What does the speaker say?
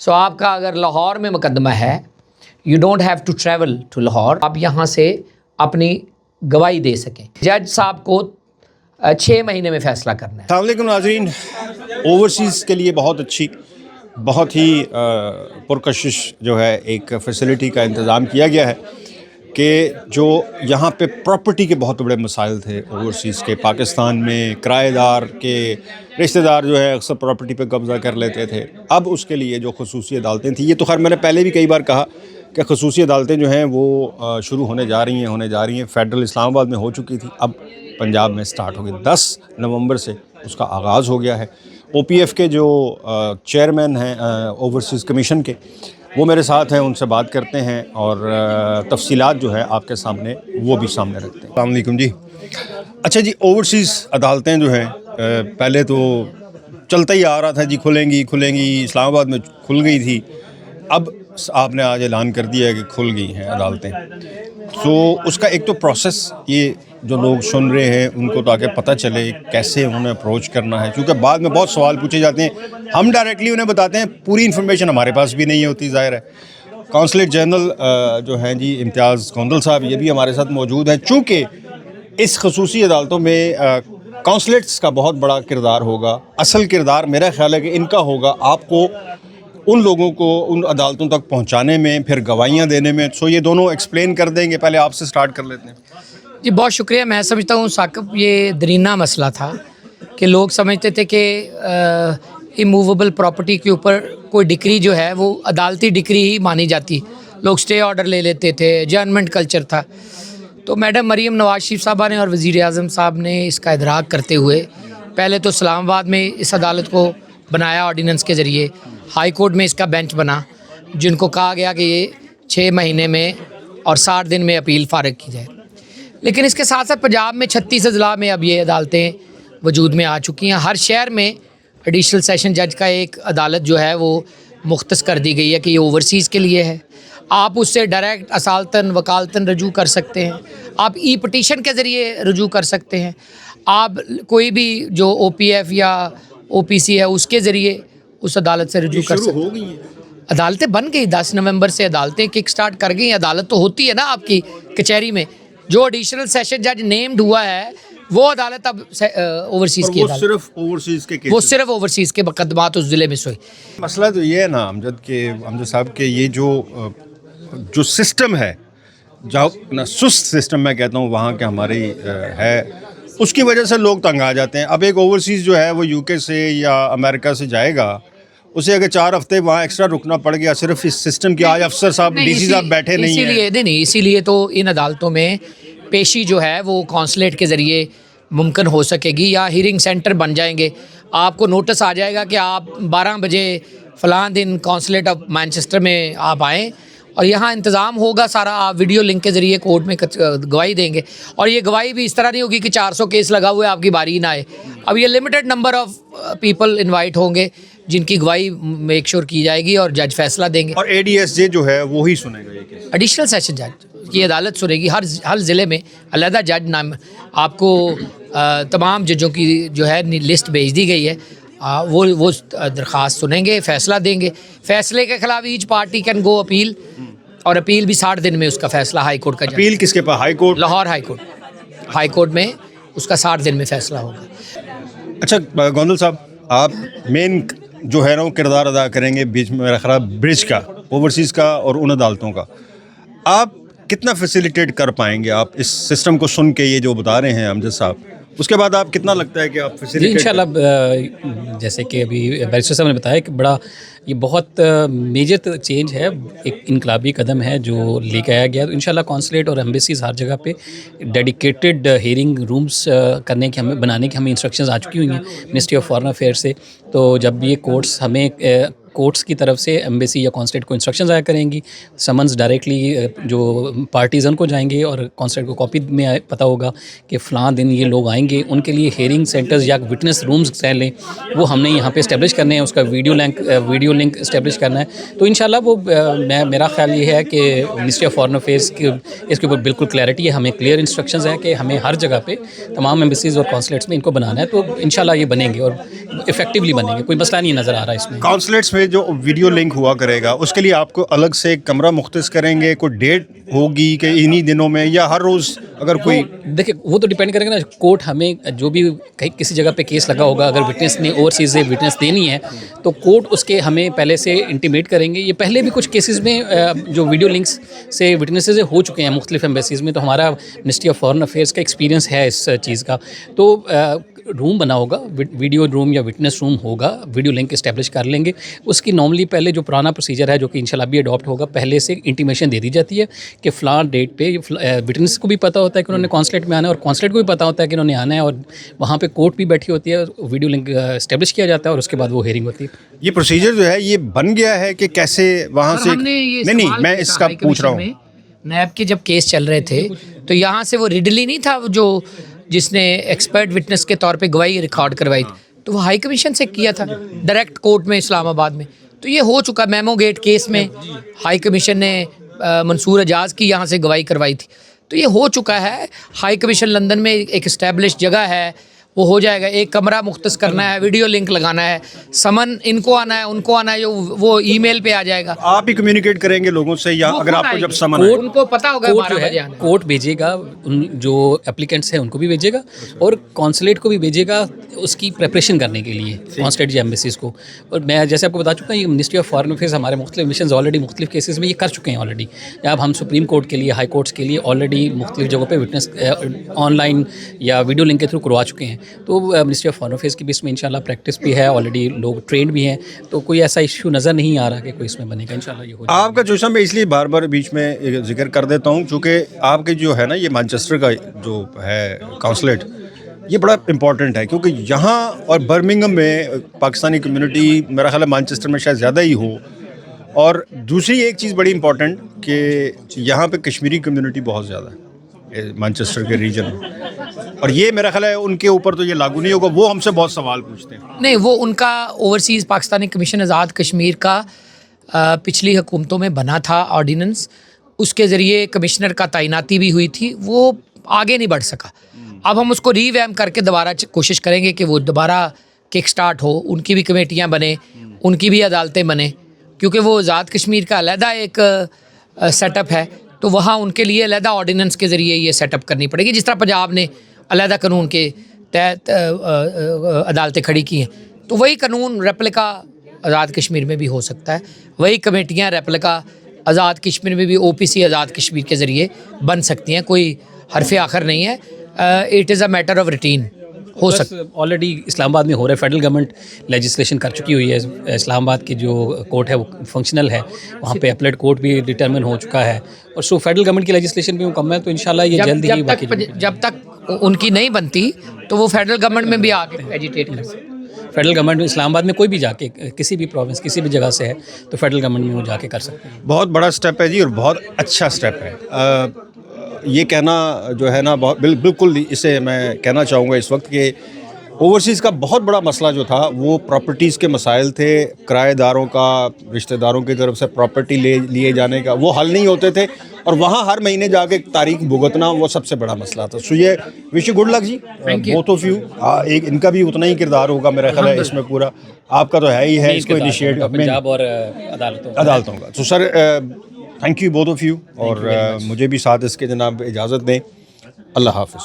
سو آپ کا اگر لاہور میں مقدمہ ہے، you don't have to travel to Lahore, آپ یہاں سے اپنی گواہی دے سکیں۔ جج صاحب کو 6 مہینے میں فیصلہ کرنا ہے۔ السلام علیکم ناظرین، اوورسیز کے لیے بہت ہی پرکشش جو ہے ایک فیسلٹی کا انتظام کیا گیا ہے کہ جو یہاں پہ پراپرٹی کے بہت بڑے مسائل تھے اوورسیز کے، پاکستان میں کرایہ دار کے رشتہ دار جو ہے اکثر پراپرٹی پہ قبضہ کر لیتے تھے، اب اس کے لیے جو خصوصی عدالتیں تھیں، یہ تو خیر میں نے پہلے بھی کئی بار کہا کہ خصوصی عدالتیں جو ہیں وہ شروع ہونے جا رہی ہیں، فیڈرل اسلام آباد میں ہو چکی تھی، اب پنجاب میں سٹارٹ ہو گئی، 10 نومبر سے اس کا آغاز ہو گیا ہے۔ او پی ایف کے جو چیئرمین ہیں اوورسیز کمیشن کے، وہ میرے ساتھ ہیں، ان سے بات کرتے ہیں اور تفصیلات جو ہے آپ کے سامنے وہ بھی سامنے رکھتے ہیں۔ السلام علیکم جی۔ اچھا جی، اوورسیز عدالتیں جو ہیں پہلے تو چلتا ہی آ رہا تھا جی کھلیں گی، اسلام آباد میں کھل گئی تھی، اب آپ نے آج اعلان کر دیا ہے کہ کھل گئی ہیں عدالتیں، تو اس کا ایک تو پروسیس، یہ جو لوگ سن رہے ہیں ان کو تاکہ پتہ چلے کیسے انہیں اپروچ کرنا ہے، کیونکہ بعد میں بہت سوال پوچھے جاتے ہیں، ہم ڈائریکٹلی انہیں بتاتے ہیں، پوری انفارمیشن ہمارے پاس بھی نہیں ہوتی، ظاہر ہے۔ کونسلیٹ جنرل جو ہیں جی امتیاز کونڈل صاحب، یہ بھی ہمارے ساتھ موجود ہیں، چونکہ اس خصوصی عدالتوں میں کونسلیٹس کا بہت بڑا کردار ہوگا۔ اصل کردار میرا خیال ہے کہ ان کا ہوگا، آپ کو ان لوگوں کو ان عدالتوں تک پہنچانے میں، پھر گواہیاں دینے میں۔ سو یہ دونوں ایکسپلین کر دیں گے، پہلے آپ سے سٹارٹ کر لیتے ہیں۔ جی بہت شکریہ۔ میں سمجھتا ہوں ثاقب یہ درینہ مسئلہ تھا کہ لوگ سمجھتے تھے کہ ایموویبل پراپرٹی کے اوپر کوئی ڈکری جو ہے وہ عدالتی ڈکری ہی مانی جاتی، لوگ سٹے آرڈر لے لیتے تھے، ججمنٹ کلچر تھا۔ تو میڈم مریم نواز شریف صاحبہ نے اور وزیر اعظم صاحب نے اس کا ادراک کرتے ہوئے پہلے تو اسلام آباد میں اس عدالت کو بنایا آرڈیننس کے ذریعے، ہائی کورٹ میں اس کا بینچ بنا، جن کو کہا گیا کہ یہ 6 مہینے میں اور 60 دن میں اپیل فارغ کی جائے۔ لیکن اس کے ساتھ ساتھ پنجاب میں 36 اضلاع میں اب یہ عدالتیں وجود میں آ چکی ہیں۔ ہر شہر میں ایڈیشنل سیشن جج کا ایک عدالت جو ہے وہ مختص کر دی گئی ہے کہ یہ اوورسیز کے لیے ہے۔ آپ اس سے ڈائریکٹ اصالتاً وکالتاً رجوع کر سکتے ہیں، آپ ای پٹیشن کے ذریعے رجوع کر سکتے ہیں، آپ کوئی بھی جو او پی ایف یا او پی سی ہے اس کے ذریعے اس عدالت سے رجوع کر سکتے ہیں۔ عدالتیں بن گئی، 10 نومبر سے عدالتیں کک سٹارٹ کر گئی۔ عدالت تو ہوتی ہے نا آپ کی کچہری میں، جو ایڈیشنل سیشن جج نیمڈ ہوا ہے وہ عدالت اب اوورسیز کی عدالت، صرف اوورسیز کے وہ صرف اوورسیز کے مقدمات اس ضلع میں سوئی۔ مسئلہ تو یہ ہے نا امجد صاحب کہ یہ جو سسٹم ہے، جو سست سسٹم میں کہتا ہوں وہاں کے ہماری ہے، اس کی وجہ سے لوگ تنگ آ جاتے ہیں۔ اب ایک اوورسیز جو ہے وہ یو کے سے یا امریکہ سے جائے گا، اسے اگر 4 ہفتے وہاں ایکسٹرا رکنا پڑ گیا صرف اس سسٹم کی، آج افسر صاحب ڈی سی صاحب بیٹھے نہیں ہیں، اسی لیے تو ان عدالتوں میں پیشی جو ہے وہ کونسلیٹ کے ذریعے ممکن ہو سکے گی، یا ہیرنگ سینٹر بن جائیں گے۔ آپ کو نوٹس آ جائے گا کہ آپ 12 بجے فلاں دن کونسلیٹ آف مانچسٹر میں آپ آئیں، اور یہاں انتظام ہوگا سارا، آپ ویڈیو لنک کے ذریعے کورٹ میں گواہی دیں گے، اور یہ گواہی بھی اس طرح نہیں ہوگی کہ 400 کیس لگا ہوا ہے آپ کی باری ہی نہ آئے۔ اب یہ limited number of people invite ہوں گے جن کی گواہی میک شور کی جائے گی اور جج فیصلہ دیں گے، اور اے ڈی ایس جے جو ہے وہی سنے گا یہ کیس۔ ایڈیشنل سیشن جج کی عدالت سنے گی، ہر ضلع میں علیحدہ جج نام، آپ کو تمام ججوں کی جو ہے لسٹ بھیج دی گئی ہے، وہ درخواست سنیں گے، فیصلہ دیں گے۔ فیصلے کے خلاف each party can go appeal, اور اپیل بھی 60 دن میں اس کا فیصلہ ہائی کورٹ کا جائے۔ اپیل کس کے پاس؟ High court? Lahore high court میں اس کا 60 دن میں فیصلہ ہوگا۔ اچھا گوندل صاحب، آپ مین جو ہے نا وہ کردار ادا کریں گے بیچ میں، میرا خیال برج کا، اوورسیز کا اور ان عدالتوں کا، آپ کتنا فیسیلیٹیٹ کر پائیں گے؟ آپ اس سسٹم کو سن کے یہ جو بتا رہے ہیں امجد صاحب، اس کے بعد آپ کتنا لگتا ہے کہ آپ فیسیلیٹیٹ؟ انشاءاللہ جیسے کہ ابھی بیرسٹر صاحب نے بتایا کہ یہ بہت میجر چینج ہے، ایک انقلابی قدم ہے جو لے کے آیا گیا۔ تو انشاءاللہ کونسلیٹ اور ایمبیسیز ہر جگہ پہ ڈیڈیکیٹڈ ہیئرنگ رومز کرنے کی بنانے کی ہمیں انسٹرکشنز آ چکی ہوئی ہیں منسٹری آف فارن افیئر سے۔ تو جب یہ کورٹس کی طرف سے ایمبیسی یا کونسلیٹ کو انسٹرکشنز آیا کریں گی، سمنز ڈائریکٹلی جو پارٹیز ان کو جائیں گے، اور کونسلیٹ کو کاپی میں پتہ ہوگا کہ فلاں دن یہ لوگ آئیں گے، ان کے لیے ہیئرنگ سینٹرز یا وٹنس رومز کہہ لیں وہ ہم نے یہاں پہ اسٹیبلش کرنے ہیں، اس کا ویڈیو لنک اسٹیبلش کرنا ہے۔ تو انشاءاللہ وہ میرا خیال یہ ہے کہ منسٹری آف فارن افیئرس کی اس کے اوپر بالکل کلیئرٹی ہے، ہمیں کلیئر انسٹرکشنز ہیں کہ ہمیں ہر جگہ پہ تمام ایمبیسیز اور کونسلیٹس میں ان کو بنانا ہے۔ تو انشاءاللہ یہ بنیں گے اور افیکٹولی بنیں گے، کوئی مسئلہ نہیں نظر آ رہا ہے اس میں۔ کونسلیٹس میں جو ویڈیو لنک ہوا کرے گا اس کے لیے آپ کو الگ سے کمرہ مختص کریں گے, کوئی ڈیٹ ہوگی کہ انہی دنوں میں, یا ہر روز اگر کوئی؟ دیکھیں وہ تو ڈیپینڈ کرے گا نا, کورٹ ہمیں جو بھی کہیں کسی جگہ پہ کیس لگا ہوگا, اگر وٹنس نے اوورسیز سے وٹنس دینی ہے تو کورٹ اس کے ہمیں پہلے سے انٹیمیٹ کریں گے. یہ پہلے بھی کچھ کیسز میں جو ویڈیو لنکس سے وٹنسز ہو چکے ہیں مختلف ایمبیسیز میں, تو ہمارا منسٹری آف فارن افیئرس کا ایکسپیرینس ہے اس چیز کا. تو روم بنا ہوگا, ویڈیو روم یا وٹنس روم ہوگا, ویڈیو لنک اسٹیبلش کر لیں گے. اس کی نارملی پہلے جو پرانا پروسیجر ہے جو کہ انشاءاللہ بھی اڈاپٹ ہوگا, پہلے سے انٹیمیشن دے دی جاتی ہے کہ فلاں ڈیٹ پہ وٹنس کو بھی پتہ ہوتا ہے کہ انہوں نے کانسلیٹ میں آنا ہے, اور کانسلیٹ کو بھی پتہ ہوتا ہے کہ انہوں نے آنا ہے, اور وہاں پہ کورٹ بھی بیٹھی ہوتی ہے, ویڈیو لنک اسٹیبلش کیا جاتا ہے اور اس کے بعد وہ ہیئرنگ ہوتی ہے. یہ پروسیجر جو ہے یہ بن گیا ہے کہ کیسے وہاں سے؟ نہیں, میں اس کا پوچھ رہا ہوں. نیب کے جب کیس چل رہے تھے تو یہاں سے وہ ریڈلی نہیں تھا جو جس نے ایکسپرٹ وٹنس کے طور پہ گواہی ریکارڈ کروائی تھی, تو وہ ہائی کمیشن سے کیا تھا ڈائریکٹ کورٹ میں اسلام آباد میں. تو یہ ہو چکا, میمو گیٹ کیس میں ہائی کمیشن نے منصور اعجاز کی یہاں سے گواہی کروائی تھی, تو یہ ہو چکا ہے. ہائی کمیشن لندن میں ایک اسٹیبلش جگہ ہے, وہ ہو جائے گا. ایک کمرہ مختص کرنا ہے, ویڈیو لنک لگانا ہے, سمن ان کو آنا ہے ان کو آنا ہے, وہ ای میل پہ آ جائے گا. آپ ہی کمیونیکیٹ کریں گے لوگوں سے, یا اگر آپ کو جب سمن آئے ان کو پتا ہوگا کورٹ جو ہے کورٹ بھیجے گا, ان جو اپلیکنٹس ہیں ان کو بھی بھیجے گا, اور کانسلیٹ کو بھی بھیجے گا اس کی پریپریشن کرنے کے لیے, کانسلیٹ یا ایمبیسیز کو. اور میں جیسے آپ کو بتا چکا ہوں, یہ منسٹری آف فارن افیئرز ہمارے مختلف مشنز آلریڈی مختلف کیسز میں یہ کر چکے ہیں آلریڈی. اب ہم سپریم کورٹ کے لیے, ہائی کورٹس کے لیے آلریڈی مختلف جگہوں پہ وٹنس آن لائن یا ویڈیو لنک کے تھرو کروا چکے ہیں. تو منسٹری آف فارن افیئرز کی بھی اس میں انشاءاللہ پریکٹس بھی ہے, آلریڈی لوگ ٹرینڈ بھی ہیں, تو کوئی ایسا ایشو نظر نہیں آ رہا کہ کوئی اس میں بنے گا. انشاءاللہ یہ ہو جائے گا. آپ کا جوشا میں اس لیے بار بار بیچ میں ذکر کر دیتا ہوں چونکہ آپ کے جو ہے نا یہ مانچسٹر کا جو ہے کونسلیٹ, یہ بڑا امپورٹنٹ ہے, کیونکہ یہاں اور برمنگھم میں پاکستانی کمیونٹی میرا خیال ہے مانچسٹر میں شاید زیادہ ہی ہو. اور دوسری ایک چیز بڑی امپورٹنٹ کہ یہاں پہ کشمیری کمیونٹی بہت زیادہ ہے مانچسٹر کے ریجن میں, اور یہ میرا خیال ہے ان کے اوپر تو یہ لاگو نہیں ہوگا. وہ ہم سے بہت سوال پوچھتے ہیں. نہیں, وہ ان کا اوورسیز پاکستانی کمیشن آزاد کشمیر کا پچھلی حکومتوں میں بنا تھا آرڈیننس, اس کے ذریعے کمشنر کا تعیناتی بھی ہوئی تھی, وہ آگے نہیں بڑھ سکا. اب ہم اس کو ری ویمپ کر کے دوبارہ کوشش کریں گے کہ وہ دوبارہ کک سٹارٹ ہو, ان کی بھی کمیٹیاں بنیں, ان کی بھی عدالتیں بنیں, کیونکہ وہ آزاد کشمیر کا علیحدہ ایک سیٹ اپ ہے, تو وہاں ان کے لیے علیحدہ آرڈیننس کے ذریعے یہ سیٹ اپ کرنی پڑے گی, جس طرح پنجاب نے علیحدہ قانون کے تحت عدالتیں کھڑی کی ہیں. تو وہی قانون ریپلیکا آزاد کشمیر میں بھی ہو سکتا ہے, وہی کمیٹیاں ریپلیکا آزاد کشمیر میں بھی او پی سی آزاد کشمیر کے ذریعے بن سکتی ہیں. کوئی حرف آخر نہیں ہے, it is a matter of routine ہو سکتا ہے. آلریڈی اسلام آباد میں ہو رہا ہے, فیڈرل گورنمنٹ لیجسلیشن کر چکی ہوئی ہے. اسلام آباد کی جو کورٹ ہے وہ فنکشنل ہے, وہاں پہ اپلیٹ کورٹ بھی ڈٹرمن ہو چکا ہے, اور سو فیڈرل گورنمنٹ کی لیجسلیشن بھی مکمل ہے. تو انشاءاللہ یہ جلد ہی جب تک ان کی نہیں بنتی تو وہ فیڈرل گورنمنٹ میں بھی آ کے ایجیٹیٹ کر سکتے. فیڈرل گورنمنٹ اسلام آباد میں کوئی بھی جا کے کسی بھی پروونس کسی بھی جگہ سے ہے تو فیڈرل گورنمنٹ میں وہ جا کے کر سکتے ہیں. بہت بڑا سٹیپ ہے جی, اور بہت اچھا سٹیپ ہے. یہ کہنا جو ہے نا بالکل اسے میں کہنا چاہوں گا اس وقت کہ اوورسیز کا بہت بڑا مسئلہ جو تھا وہ پراپرٹیز کے مسائل تھے, کرایہ داروں کا, رشتہ داروں کی طرف سے پراپرٹی لیے جانے کا, وہ حل نہیں ہوتے تھے, اور وہاں ہر مہینے جا کے تاریخ بھگتنا وہ سب سے بڑا مسئلہ تھا. سو یہ وش یو گڈ لک جی, بوتھ آف یو. ایک ان کا بھی اتنا ہی کردار ہوگا میرا خیال ہے اس میں پورا, آپ کا تو ہے ہی ہے اس کو انیشیٹ پنجاب اور عدالتوں کا. تو sir thank you both of you, اور مجھے بھی ساتھ اس کے جناب اجازت دیں. اللہ حافظ.